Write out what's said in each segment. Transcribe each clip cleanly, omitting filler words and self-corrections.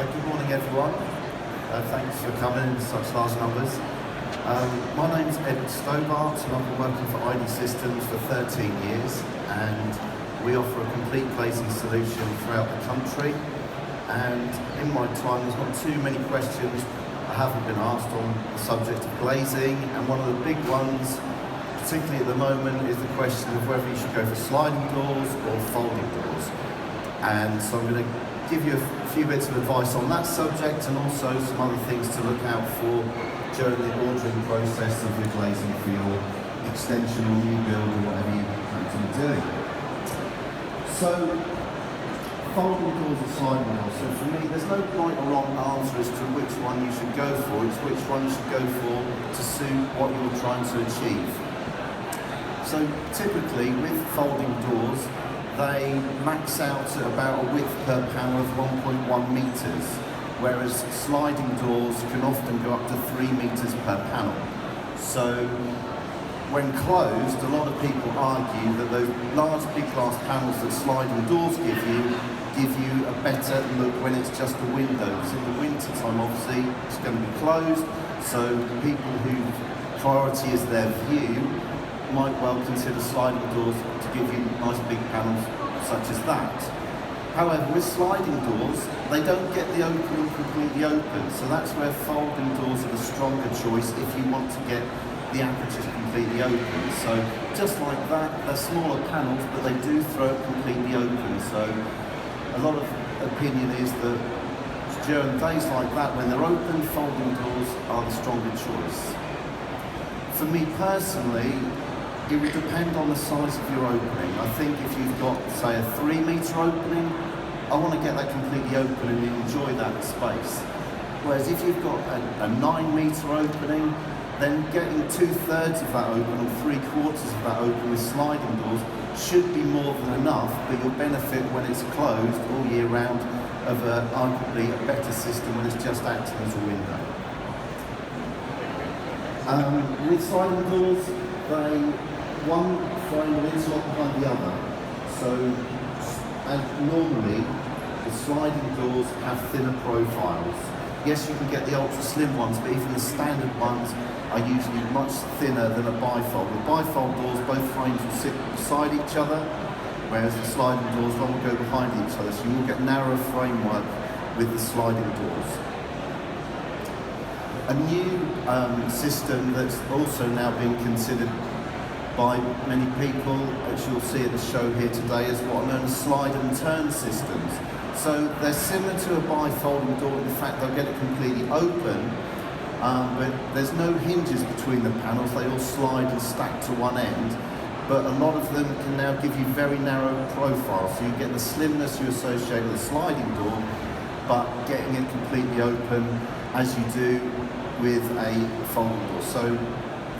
Good morning everyone. Thanks for coming in such large numbers. My name's Ed Stobart and I've been working for IDSystems for 13 years, and we offer a complete glazing solution throughout the country. And in my time there's not too many questions I haven't been asked on the subject of glazing, and one of the big ones, particularly at the moment, is the question of whether you should go for sliding doors or folding doors. And so I'm going to give you a few bits of advice on that subject, and also some other things to look out for during the ordering process of your glazing for your extension or new build or whatever you plan to be doing. So, folding doors or sliding doors. So for me, there's no right or wrong answer as to which one you should go for. It's which one you should go for to suit what you're trying to achieve. So typically with folding doors, they max out at about a width per panel of 1.1 metres, whereas sliding doors can often go up to 3 metres per panel. So when closed, a lot of people argue that those large big glass panels that sliding doors give you a better look when it's just a window. Because in the winter time, obviously, it's going to be closed, so people whose priority is their view might well consider sliding doors to give you nice big panels such as that. However, with sliding doors, they don't get the opening completely open, so that's where folding doors are the stronger choice if you want to get the apertures completely open. So just like that, they're smaller panels, but they do throw it completely open. So a lot of opinion is that during days like that, when they're open, folding doors are the stronger choice. For me personally, it would depend on the size of your opening. I think if you've got, say, a 3 metre opening, I want to get that completely open and enjoy that space. Whereas if you've got a 9 metre opening, then getting 2/3 of that open or 3/4 of that open with sliding doors should be more than enough, but you'll benefit when it's closed all year round of arguably a better system when it's just acting as a window. With sliding doors, one frame will interlock behind the other. So, and normally, the sliding doors have thinner profiles. Yes, you can get the ultra slim ones, but even the standard ones are usually much thinner than a bifold. With bifold doors, both frames will sit beside each other, whereas the sliding doors, one will go behind each other, so you will get narrower framework with the sliding doors. A new system that's also now being considered by many people, as you'll see at the show here today, is what are known as slide and turn systems. So they're similar to a bifolding door in the fact they'll get it completely open, but there's no hinges between the panels, they all slide and stack to one end, but a lot of them can now give you very narrow profiles, so you get the slimness you associate with a sliding door, but getting it completely open as you do with a folding door. So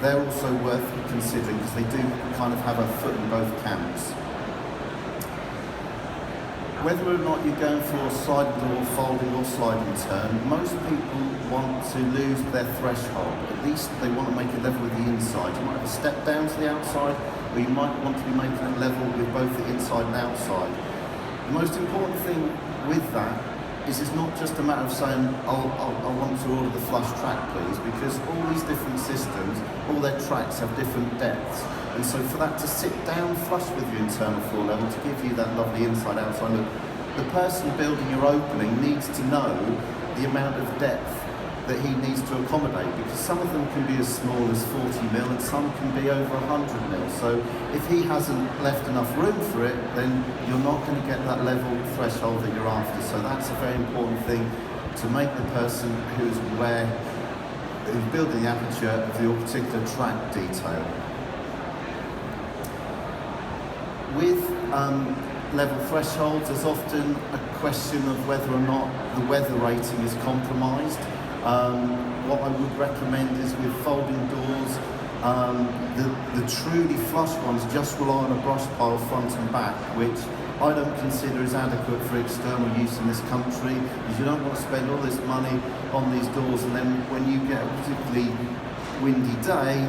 they're also worth considering because they do kind of have a foot in both camps. Whether or not you're going for a sliding door, folding or sliding turn, most people want to lose their threshold. At least they want to make it level with the inside. You might have a step down to the outside, or you might want to be making it level with both the inside and outside. The most important thing with that is it's not just a matter of saying, I want to order the flush track please, because all these different systems, all their tracks have different depths. And so for that to sit down flush with your internal floor level to give you that lovely inside-outside look, the person building your opening needs to know the amount of depth that he needs to accommodate, because some of them can be as small as 40 mil and some can be over 100 mil. So if he hasn't left enough room for it, then you're not going to get that level threshold that you're after. So that's a very important thing to make the person who's building the aperture of your particular track detail. With level thresholds, there's often a question of whether or not the weather rating is compromised. What I would recommend is with folding doors, the truly flush ones just rely on a brush pile front and back, which I don't consider is adequate for external use in this country, because you don't want to spend all this money on these doors and then when you get a particularly windy day,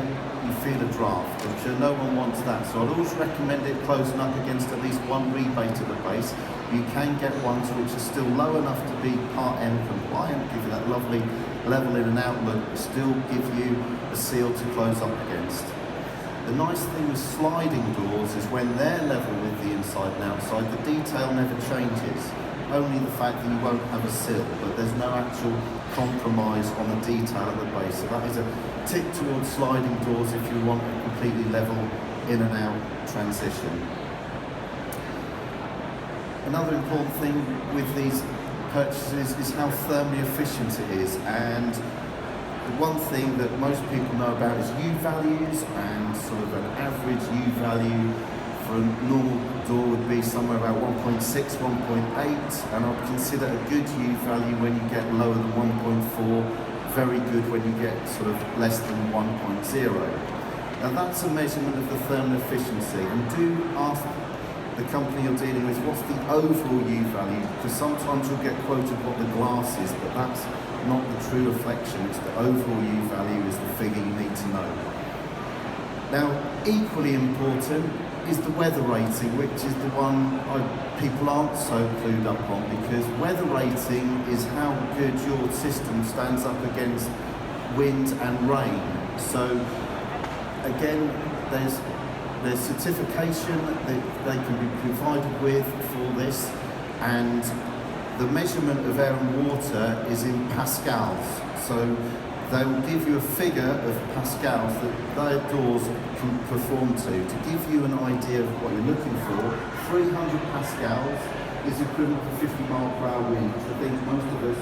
you feel a draft. I'm sure no one wants that. So I'd always recommend it closing up against at least one rebate at the base. You can get ones which are still low enough to be Part M compliant, give you that lovely level in and out look, but still give you a seal to close up against. The nice thing with sliding doors is when they're level with the inside and outside, the detail never changes. Only the fact that you won't have a sill, but there's no actual compromise on the detail at the base. So that is a tip towards sliding doors if you want a completely level in and out transition. Another important thing with these purchases is how thermally efficient it is, and the one thing that most people know about is U-values, and sort of an average U-value for a normal door would be somewhere about 1.6, 1.8, and I'd consider a good U-value when you get lower than 1.4, very good when you get sort of less than 1.0. Now that's a measurement of the thermal efficiency, and do ask the company you're dealing with what's the overall U-value, because sometimes you'll get quoted what the glass is, but that's not the true reflection. It's the overall U-value is the figure you need to know. Now, equally important is the weather rating, which is the one people aren't so clued up on, because weather rating is how good your system stands up against wind and rain. So again, there's certification that they can be provided with for this, and the measurement of air and water is in pascals. So they will give you a figure of pascals that their doors can perform to give you an idea of what you're looking for. 300 pascals is equivalent to 50 mile per hour wind, which I think most of us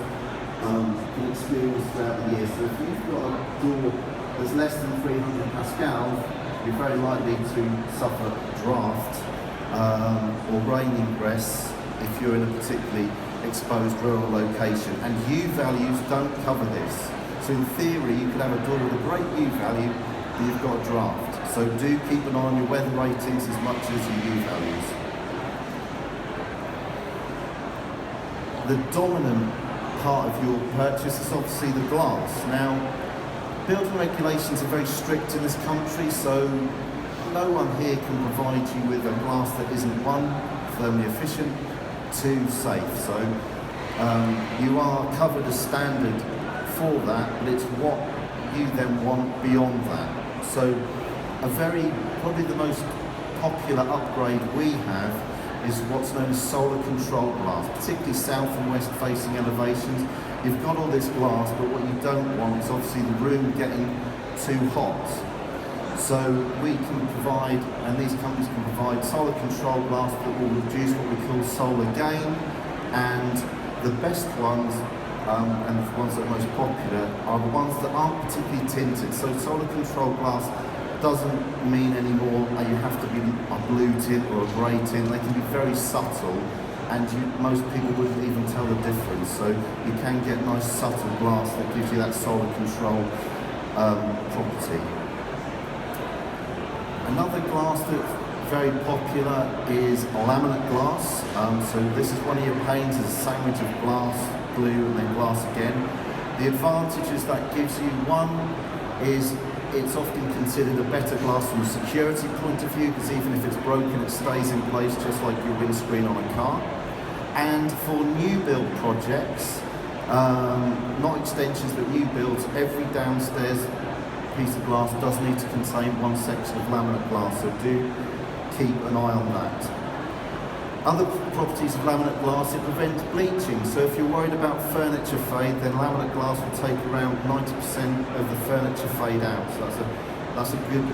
can experience throughout the year. So if you've got a door that's less than 300 pascals, you're very likely to suffer draft or rain ingress if you're in a particularly exposed rural location, and U-values don't cover this. So in theory, you could have a door with a great U-value, but you've got a draft. So do keep an eye on your weather ratings as much as your U-values. The dominant part of your purchase is obviously the glass. Now, building regulations are very strict in this country, so no one here can provide you with a glass that isn't, one, thermally efficient, two, safe. So you are covered as standard for that, but it's what you then want beyond that. So probably the most popular upgrade we have is what's known as solar control glass, particularly south and west facing elevations. You've got all this glass, but what you don't want is obviously the room getting too hot. So we can provide, and these companies can provide, solar control glass that will reduce what we call solar gain, and the best ones, and the ones that are most popular, are the ones that aren't particularly tinted. So solar control glass doesn't mean anymore you have to be a blue tint or a grey tint. They can be very subtle, and most people wouldn't even tell the difference. So you can get nice subtle glass that gives you that solar control property. Another glass that's very popular is laminate glass. So this is one of your panes, is a sandwich of glass, glue, and then glass again. The advantages that gives you, one is it's often considered a better glass from a security point of view, because even if it's broken, it stays in place just like your windscreen on a car. And for new build projects, not extensions but new builds, every downstairs piece of glass does need to contain one section of laminate glass, so do keep an eye on that. Other properties of laminate glass, it prevents bleaching, so if you're worried about furniture fade, then laminate glass will take around 90% of the furniture fade out, so that's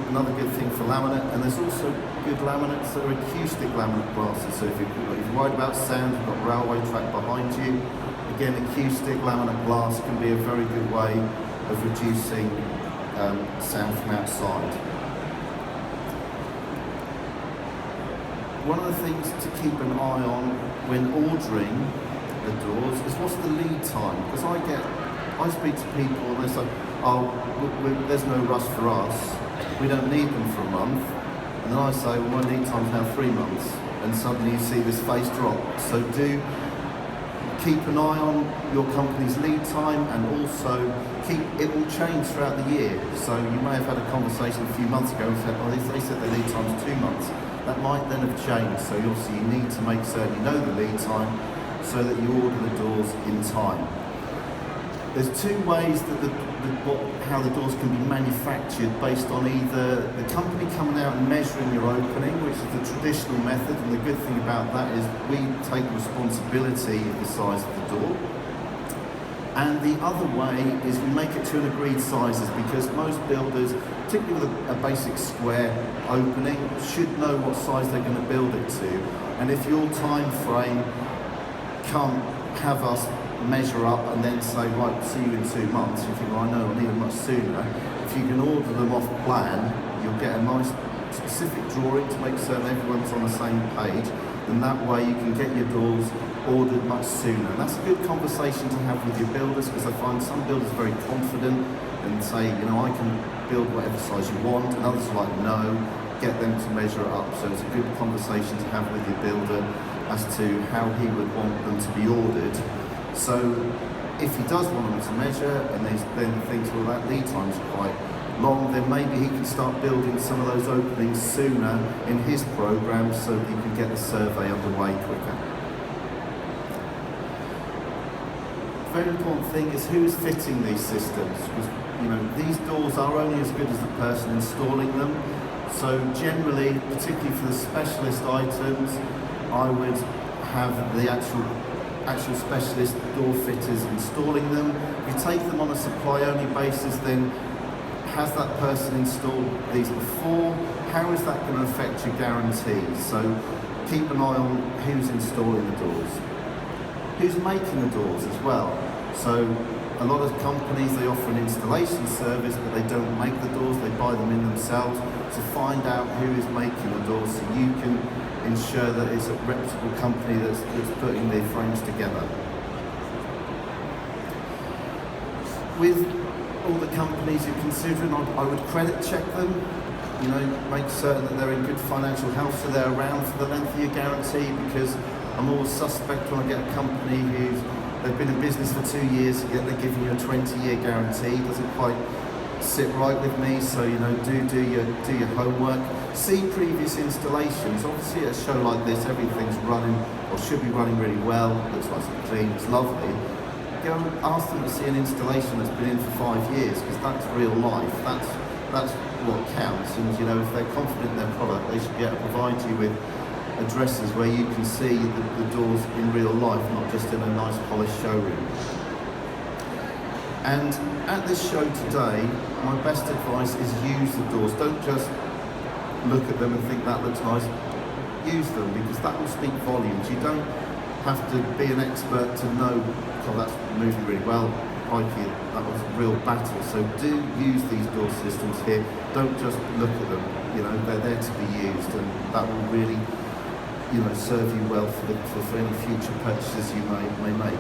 another good thing for laminate. And there's also good laminates that are acoustic laminate glasses, so if you're worried about sound, you've got railway track behind you, again, acoustic laminate glass can be a very good way of reducing sound from outside. One of the things to keep an eye on when ordering the doors is what's the lead time, because I speak to people and they say, oh, there's no rush for us, we don't need them for a month, and then I say, well, my lead time's now 3 months, and suddenly you see this face drop. So do Keep an eye on your company's lead time, and also it will change throughout the year. So you may have had a conversation a few months ago and said, well, they said the lead time's 2 months. That might then have changed. So obviously you need to make certain you know the lead time so that you order the doors in time. There's 2 ways that how the doors can be manufactured, based on either the company coming out and measuring your opening, which is the traditional method, and the good thing about that is we take responsibility of the size of the door. And the other way is we make it to an agreed sizes, because most builders, particularly with a basic square opening, should know what size they're going to build it to. And if your time frame can't have us measure up and then say, right, see you in 2 months, you think, well, I know I need them much sooner. If you can order them off plan, you'll get a nice specific drawing to make certain everyone's on the same page, and that way you can get your doors ordered much sooner. And that's a good conversation to have with your builders, because I find some builders very confident and say, you know, I can build whatever size you want, and others are like, no, get them to measure it up. So it's a good conversation to have with your builder as to how he would want them to be ordered. So if he does want them to measure and they then thinks, well, that lead time's quite long, then maybe he can start building some of those openings sooner in his program so that he can get the survey underway quicker. Very important thing is who's fitting these systems, because you know these doors are only as good as the person installing them. So generally, particularly for the specialist items, I would have the actual specialist door fitters installing them. If you take them on a supply-only basis, then has that person installed these before? How is that going to affect your guarantees? So keep an eye on who's installing the doors. Who's making the doors as well? So a lot of companies, they offer an installation service, but they don't make the doors, they buy them in themselves. So find out who is making the doors so you can ensure that it's a reputable company that's putting their frames together. With all the companies you're considering, I would credit check them, you know, make certain that they're in good financial health so they're around for the length of your guarantee, because I'm always suspect when I get a company they've been in business for 2 years, yet they're giving you a 20-year guarantee. It doesn't quite sit right with me, so you know, do your homework. See previous installations. Obviously at a show like this, everything's running, or should be running really well. Looks nice and clean, it's lovely. Go and ask them to see an installation that's been in for 5 years, because that's real life. That's what counts. And you know, if they're confident in their product, they should be able to provide you with addresses where you can see the doors in real life, not just in a nice polished showroom. And at this show today, my best advice is use the doors. Don't just look at them and think that looks nice. Use them, because that will speak volumes. You don't have to be an expert to know, oh, that's moving really well. Crikey, that was a real battle. So do use these door systems here. Don't just look at them. You know, they're there to be used, and that will really, you know, serve you well for any future purchases you may make.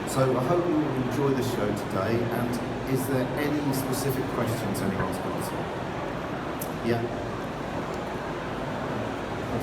So I hope you will enjoy the show today, and is there any specific questions anyone's got? Yeah.